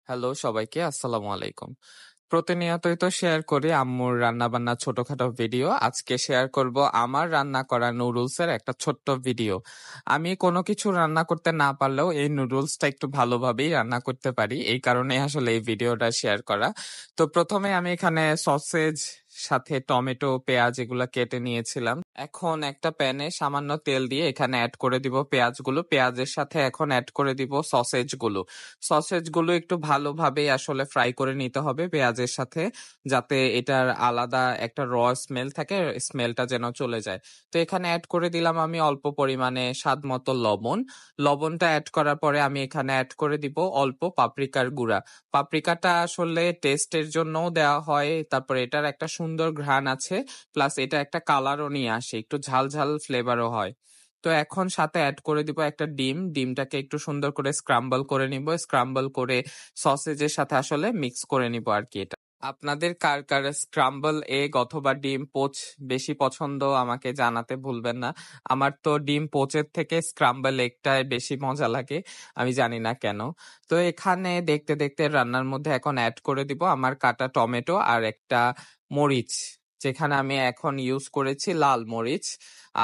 Hello সবাইকে, আসসালামু আলাইকুম। প্রতিনিয়তই তো শেয়ার করি আম্মুর রান্নাবান্না ছোটখাটো ভিডিও। আজকে শেয়ার করব আমার রান্না করা নুডলসের একটা ছোট্ট ভিডিও। আমি কোনো কিছু রান্না করতে না পারলেও এই নুডলসটা একটু ভালোভাবেই রান্না করতে পারি। এই কারণে আসলে এই ভিডিওটা শেয়ার করা। তো প্রথমে আমি এখানে সসেজ সাথে টমেটো, পেঁয়াজ এগুলা কেটে নিয়েছিলাম। এখন একটা প্যানে সামান্য তেল দিয়ে এখানে অ্যাড করে দিব পেঁয়াজগুলো। পেঁয়াজের সাথে এখন অ্যাড করে দিব সসেজগুলো। সসেজগুলো একটু ভালোভাবে আসলে ফ্রাই করে নিতে হবে পেঁয়াজের সাথে, যাতে এটার আলাদা একটা স্মেল থাকে, স্মেলটা যেন চলে যায়। তো এখানে অ্যাড করে দিলাম আমি অল্প পরিমাণে স্বাদ মতো লবণ। লবণটা অ্যাড করার পরে আমি এখানে অ্যাড করে দিব অল্প পাপরিকার গুঁড়া। পাপরিকাটা আসলে টেস্টের জন্যও দেওয়া হয়, তারপরে এটার একটা সুন্দর ঘ্রাণ আছে, প্লাস এটা একটা কালারও নিয়ে আসে, একটু ঝাল ঝাল ফ্লেভারও হয়। তো এখন সাথে অ্যাড করে দিব একটা ডিম। ডিমটাকে একটু সুন্দর করে স্ক্রাম্বল করে নিব। স্ক্রাম্বল করে সসেজের সাথে আসলে মিক্স করে নিব আর কি এটা। আপনাদের কার কার স্ক্রাম্বল এগ অথবা ডিম পোচ বেশি পছন্দ আমাকে জানাতে ভুলবেন না। আমার তো ডিম পোচের থেকে স্ক্রাম্বল এগটাই বেশি মজা লাগে, আমি জানি না কেন। তো এখানে দেখতে দেখতে রান্নার মধ্যে এখন অ্যাড করে দিব আমার কাটা টমেটো আর একটা মরিচ, যেখানে আমি এখন ইউজ করেছি লাল মরিচ।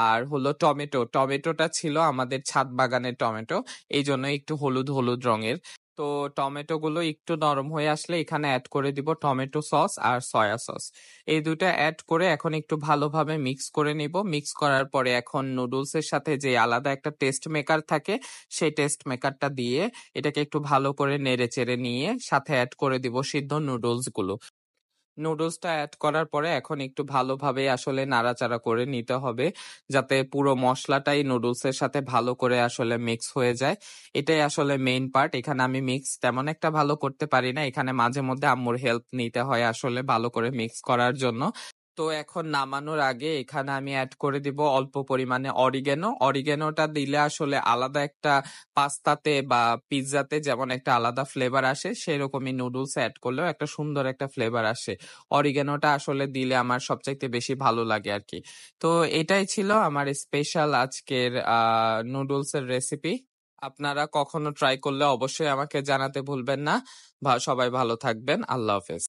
আর হলো টমেটো, টমেটোটা ছিল আমাদের ছাদ বাগানের টমেটো, এই জন্য একটু হলুদ হলুদ রঙের। তো টমেটো গুলো একটু নরম হয়ে আসলে এখানে অ্যাড করে দিব টমেটো সস আর সয়া সস। এই দুটা অ্যাড করে এখন একটু ভালোভাবে মিক্স করে নিব। মিক্স করার পরে এখন নুডলস এর সাথে যে আলাদা একটা টেস্ট মেকার থাকে, সেই টেস্ট মেকারটা দিয়ে এটাকে একটু ভালো করে নেড়ে চেড়ে নিয়ে সাথে অ্যাড করে দিব সিদ্ধ নুডলস গুলো। নুডলসটা অ্যাড করার পরে এখন একটু ভালোভাবে আসলে নাড়াচাড়া করে নিতে হবে, যাতে পুরো মশলাটাই নুডলসের সাথে ভালো করে আসলে মিক্স হয়ে যায়। এটাই আসলে মেইন পার্ট। এখানে আমি মিক্স তেমন একটা ভালো করতে পারি না, এখানে মাঝে মধ্যে আম্মুর হেল্প নিতে হয় আসলে ভালো করে মিক্স করার জন্য। তো এখন নামানোর আগে এখানে আমি অ্যাড করে দিব অল্প পরিমাণে অরিগেনো। অরিগেনোটা দিলে আসলে আলাদা একটা পাস্তাতে বা পিৎজাতে যেমন একটা আলাদা ফ্লেভার আসে, সেরকমই নুডলস অ্যাড করলেও একটা সুন্দর একটা ফ্লেভার আসে। অরিগেনোটা আসলে দিলে আমার সবচাইতে বেশি ভালো লাগে আর কি। তো এটাই ছিল আমার স্পেশাল আজকের নুডলসের রেসিপি। আপনারা কখনো ট্রাই করলে অবশ্যই আমাকে জানাতে ভুলবেন না। সবাই ভালো থাকবেন। আল্লাহ হাফেজ।